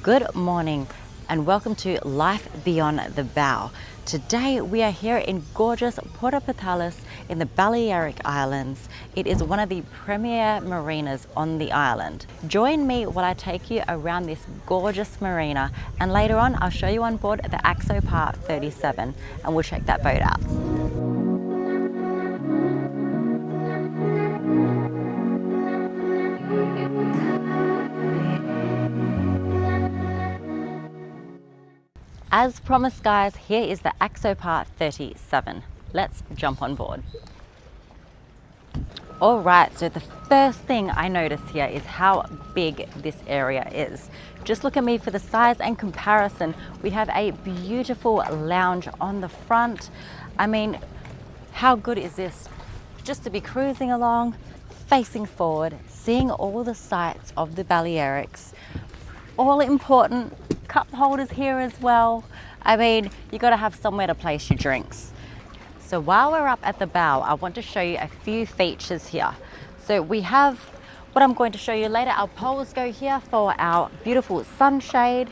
Good morning and welcome to Life Beyond the Bow. Today we are here in gorgeous Puerto Portals in the Balearic Islands. It is one of the premier marinas on the island. Join me while I take you around this gorgeous marina, and later on I'll show you on board the Axopar 37 and we'll check that boat out. As promised guys, here is the Axopar 37. Let's jump on board. Alright, so the first thing I notice here is how big this area is. Just look at me for the size and comparison. We have a beautiful lounge on the front. I mean, how good is this? Just to be cruising along, facing forward, seeing all the sights of the Balearics. All important, cup holders here as well. I mean, you got to have somewhere to place your drinks. So while we're up at the bow, I want to show you a few features here. So we have what I'm going to show you later. Our poles go here for our beautiful sunshade.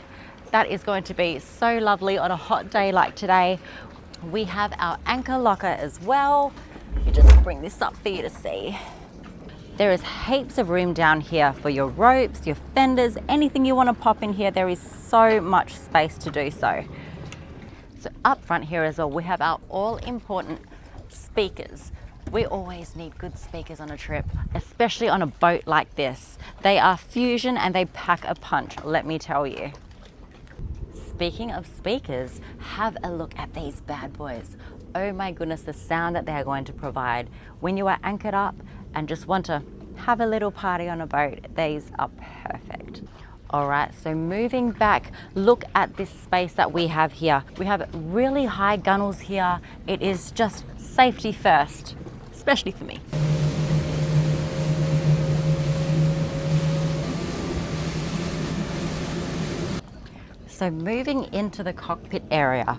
That is going to be so lovely on a hot day like today. We have our anchor locker as well. Let me just bring this up for you to see. There is heaps of room down here for your ropes, your fenders, anything you want to pop in here. There is so much space to do so. So up front here as well, we have our all important speakers. We always need good speakers on a trip, especially on a boat like this. They are fusion and they pack a punch, let me tell you. Speaking of speakers, have a look at these bad boys. Oh my goodness, the sound that they are going to provide when you are anchored up and just want to have a little party on a boat. These are perfect. All right, so moving back, look at this space that we have here. We have really high gunnels here. It is just safety first, especially for me. So moving into the cockpit area,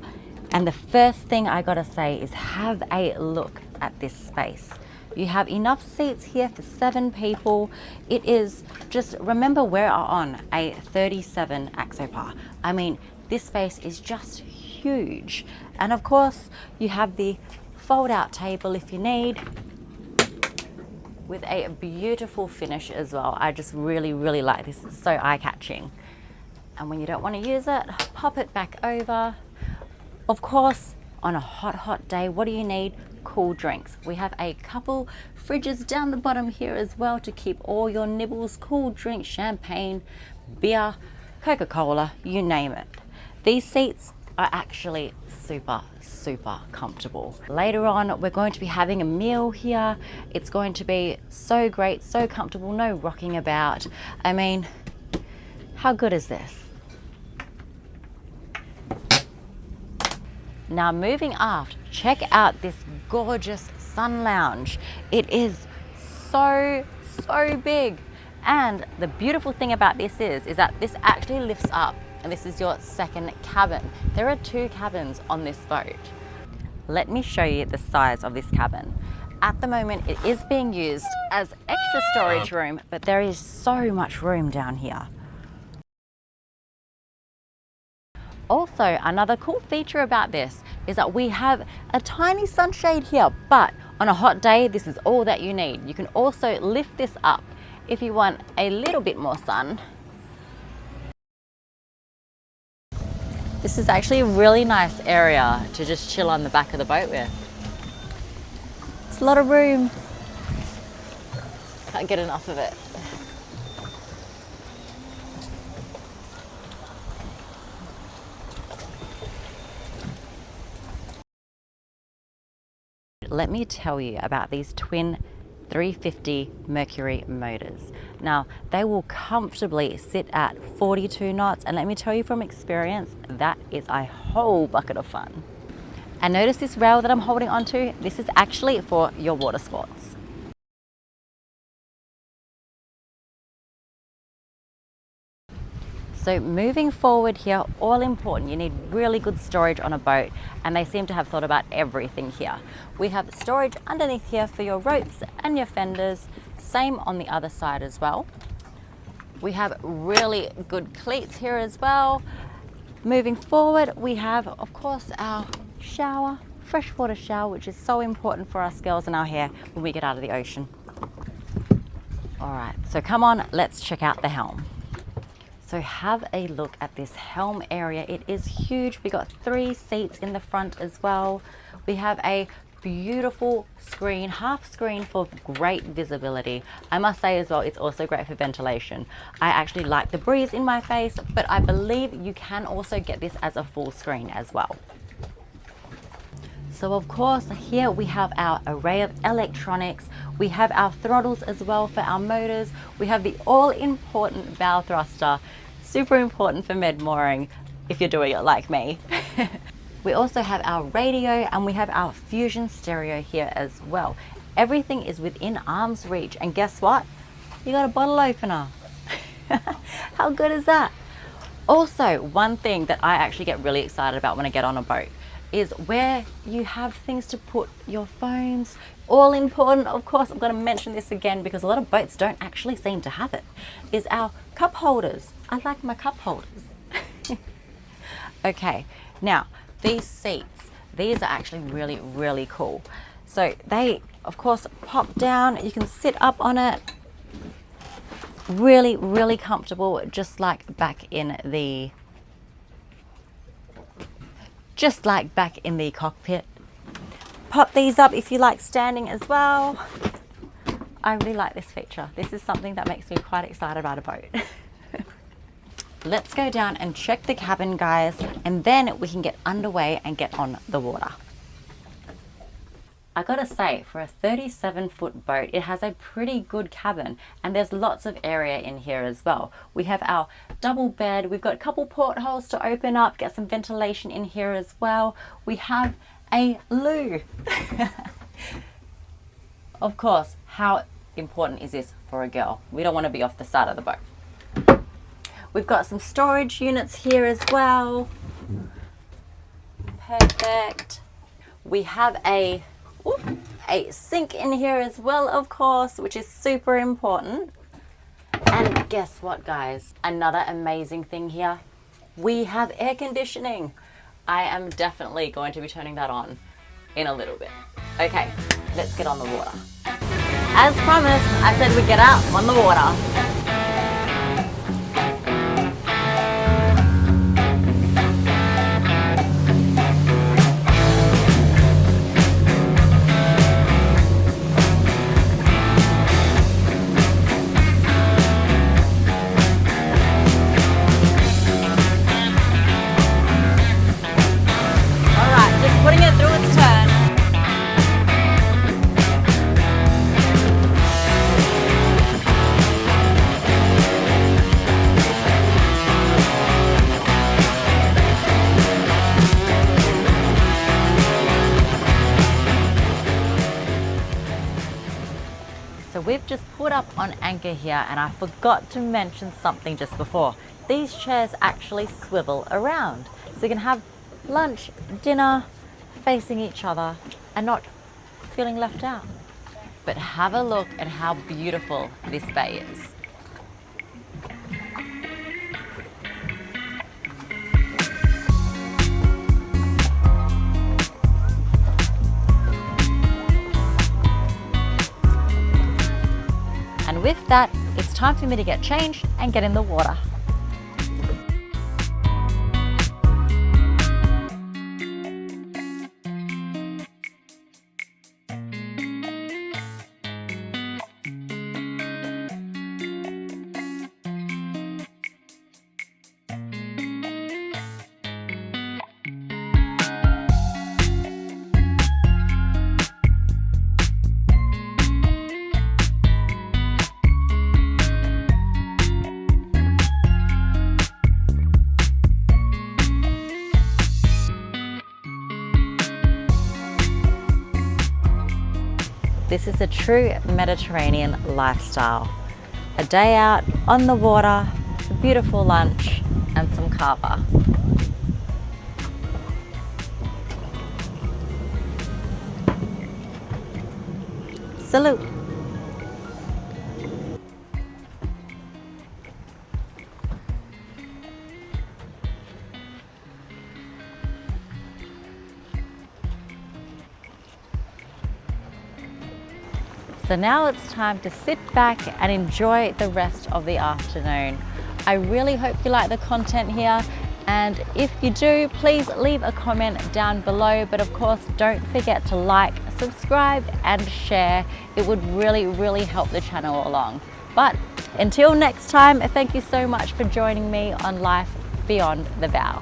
and the first thing I gotta say is have a look at this space. You have enough seats here for 7 people. It is just, remember we are on a 37 Axopar. I mean, this space is just huge. And of course, you have the fold out table if you need, with a beautiful finish as well. I just really like this. It's so eye-catching. And when you don't want to use it, pop it back over. Of course, on a hot day, what do you need? Cool drinks. We have a couple fridges down the bottom here as well to keep all your nibbles, cool drinks, champagne, beer, Coca-Cola, you name it. These seats are actually super comfortable. Later on, we're going to be having a meal here. It's going to be so great, so comfortable, no rocking about. I mean, how good is this? Now moving aft, check out this gorgeous sun lounge. It is so big. And the beautiful thing about this is that this actually lifts up, and this is your second cabin. There are 2 cabins on this boat. Let me show you the size of this cabin. At the moment, it is being used as extra storage room, but there is so much room down here. Also, another cool feature about this is that we have a tiny sunshade here, but on a hot day, this is all that you need. You can also lift this up if you want a little bit more sun. This is actually a really nice area to just chill on the back of the boat with. It's a lot of room. Can't get enough of it. Let me tell you about these twin 350 Mercury motors. Now, they will comfortably sit at 42 knots, and let me tell you from experience, that is a whole bucket of fun. And notice this rail that I'm holding onto? This is actually for your water sports. So moving forward here, all important, you need really good storage on a boat, and they seem to have thought about everything here. We have storage underneath here for your ropes and your fenders, same on the other side as well. We have really good cleats here as well. Moving forward, we have, of course, our shower, freshwater shower, which is so important for us girls and our hair when we get out of the ocean. All right, so come on, let's check out the Helm. So have a look at this Helm area. It is huge. We got 3 seats in the front as well. We have a beautiful screen, half screen for great visibility. I must say as well, it's also great for ventilation. I actually like the breeze in my face, but I believe you can also get this as a full screen as well. So of course, here we have our array of electronics. We have our throttles as well for our motors. We have the all-important bow thruster, super important for med mooring if you're doing it like me. We also have our radio and we have our fusion stereo here as well. Everything is within arm's reach, and guess what? You got a bottle opener. How good is that? Also, one thing that I actually get really excited about when I get on a boat is where you have things to put your phones. All important, of course, I'm going to mention this again because a lot of boats don't actually seem to have it, is our cup holders. I like my cup holders. Okay, now these seats, these are actually really, really cool. So they, of course, pop down. You can sit up on it. Really, really comfortable, just like back in the cockpit. Pop these up if you like standing as well. I really like this feature. This is something that makes me quite excited about a boat. Let's go down and check the cabin, guys, and then we can get underway and get on the water. I gotta say, for a 37-foot boat, it has a pretty good cabin, and there's lots of area in here as well. We have our double bed. We've got a couple portholes to open up, get some ventilation in here as well. We have a loo. Of course, how important is this for a girl? We don't want to be off the side of the boat. We've got some storage units here as well. Perfect. We have a sink in here as well, of course, which is super important. And guess what, guys? Another amazing thing here. We have air conditioning. I am definitely going to be turning that on in a little bit. Okay, let's get on the water. As promised, I said we'd get out on the water. We've just put up on anchor here, and I forgot to mention something just before. These chairs actually swivel around, so you can have lunch, dinner facing each other and not feeling left out. But have a look at how beautiful this bay is. And with that, it's time for me to get changed and get in the water. This is a true Mediterranean lifestyle. A day out on the water, a beautiful lunch, and some kava. Salute. So now it's time to sit back and enjoy the rest of the afternoon. I really hope you like the content here, and if you do, please leave a comment down below. But of course, don't forget to like, subscribe and share. It would really help the channel along. But until next time, thank you so much for joining me on Life Beyond the Bow.